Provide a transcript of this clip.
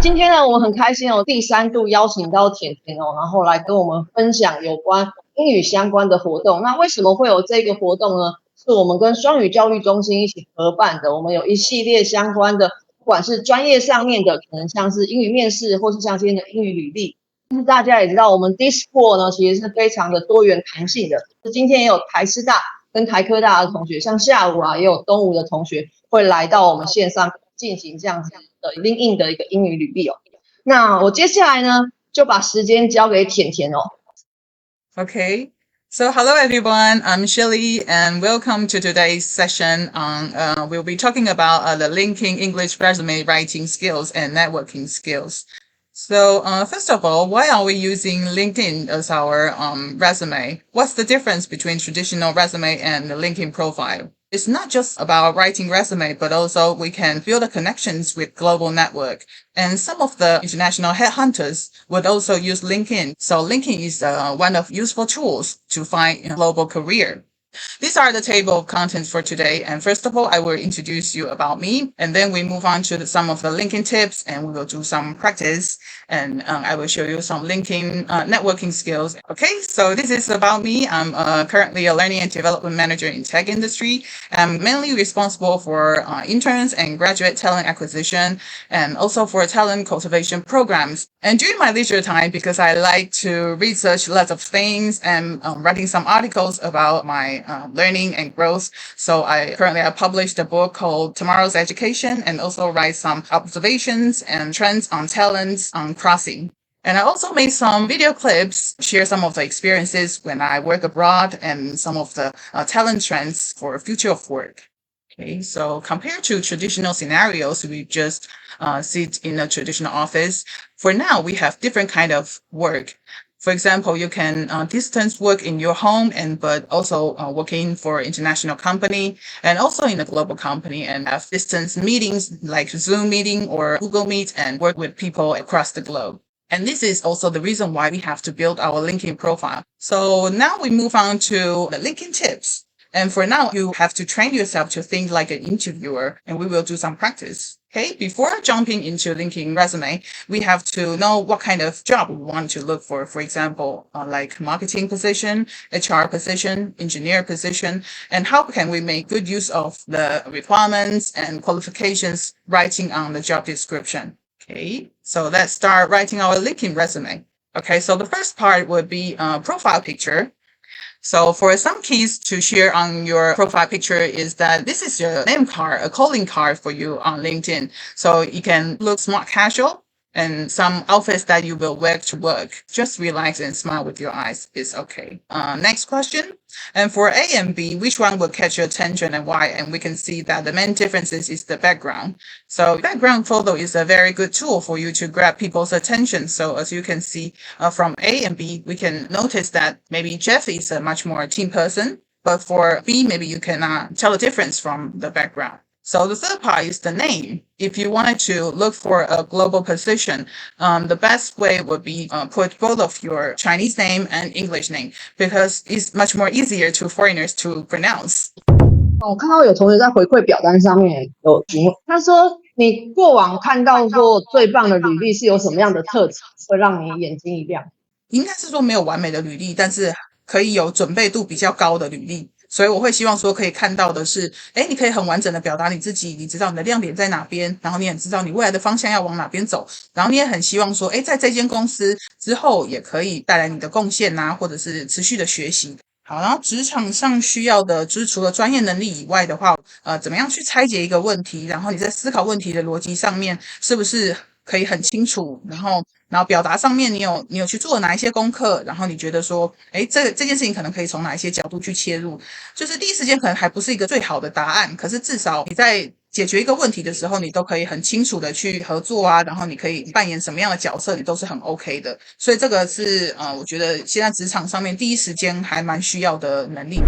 今天呢，我们很开心第3度邀请到甜甜然后来跟我们分享有关英语相关的活动。那为什么会有这个活动呢？是我们跟双语教育中心一起合办的。我们有一系列相关的，不管是专业上面的，可能像是英语面试，或是像今天的英语履历。但是大家也知道，我们 Discord 呢其实是非常的多元弹性的。今天也有台师大跟台科大的同学，像下午也有东吴的同学会来到我们线上进行这样子的 LinkedIn 的一个英语履历那我接下来呢，就把时间交给甜甜Okay. So hello everyone, I'm Shelley and welcome to today's session on, we'll be talking about the linking English resume writing skills and networking skills. So first of all, why are we using LinkedIn as our resume? What's the difference between traditional resume and the LinkedIn profile? It's not just about writing resume, but also we can build connections with global network. And some of the international headhunters would also use LinkedIn. So LinkedIn is one of useful tools to find a global career. These are the table of contents for today. And first of all, I will introduce you about me. And then we move on to some of the linking tips and we will do some practice. And I will show you some linking networking skills. Okay, so this is about me. I'm currently a learning and development manager in tech industry. I'm mainly responsible for interns and graduate talent acquisition and also for talent cultivation programs. And during my leisure time, because I like to research lots of things and writing some articles about my learning and growth. So I currently have published a book called Tomorrow's Education and also write some observations and trends on talents on crossing. And I also made some video clips, share some of the experiences when I work abroad and some of the talent trends for future of work. Okay, so compared to traditional scenarios, we just sit in a traditional office. For now, we have different kind of work. For example, you can distance work in your home but also working for international company and also in a global company and have distance meetings like Zoom meeting or Google Meet and work with people across the globe. And this is also the reason why we have to build our LinkedIn profile. So now we move on to the LinkedIn tips. And for now, you have to train yourself to think like an interviewer and we will do some practice. Okay, before jumping into linking resume, we have to know what kind of job we want to look for. For example, like marketing position, HR position, engineer position, and how can we make good use of the requirements and qualifications writing on the job description. Okay, so let's start writing our LinkedIn resume. Okay, so the first part would be profile picture. So for some keys to share on your profile picture is that this is your name card, a calling card for you on LinkedIn. So you can look smart casual and some outfits that you will wear to work. Just relax and smile with your eyes is okay. Next question. And for A and B, which one will catch your attention and why? And we can see that the main differences is the background. So background photo is a very good tool for you to grab people's attention. So as you can see from A and B, we can notice that maybe Jeff is a much more team person, but for B, maybe you can tell the difference from the background. So the third part is the name. If you wanted to look for a global position, the best way would be put both of your Chinese name and English name because it's much more easier to foreigners to pronounce. 我看到有同学在回馈表单上面有询问，他说你过往看到过最棒的履历是有什么样的特质会让你眼睛一亮？应该是说没有完美的履历，但是可以有准备度比较高的履历。所以我会希望说可以看到的是，你可以很完整的表达你自己，你知道你的亮点在哪边，然后你也知道你未来的方向要往哪边走，然后你也很希望说，在这间公司之后也可以带来你的贡献啊，或者是持续的学习。好，然后职场上需要的就是除了专业能力以外的话，怎么样去拆解一个问题，然后你在思考问题的逻辑上面是不是可以很清楚，然后表达上面你有去做哪一些功课，然后你觉得说这件事情可能可以从哪一些角度去切入，就是第一时间可能还不是一个最好的答案，可是至少你在解决一个问题的时候，你都可以很清楚的去合作啊，然后你可以扮演什么样的角色，你都是很 OK 的。所以这个是我觉得现在职场上面第一时间还蛮需要的能力。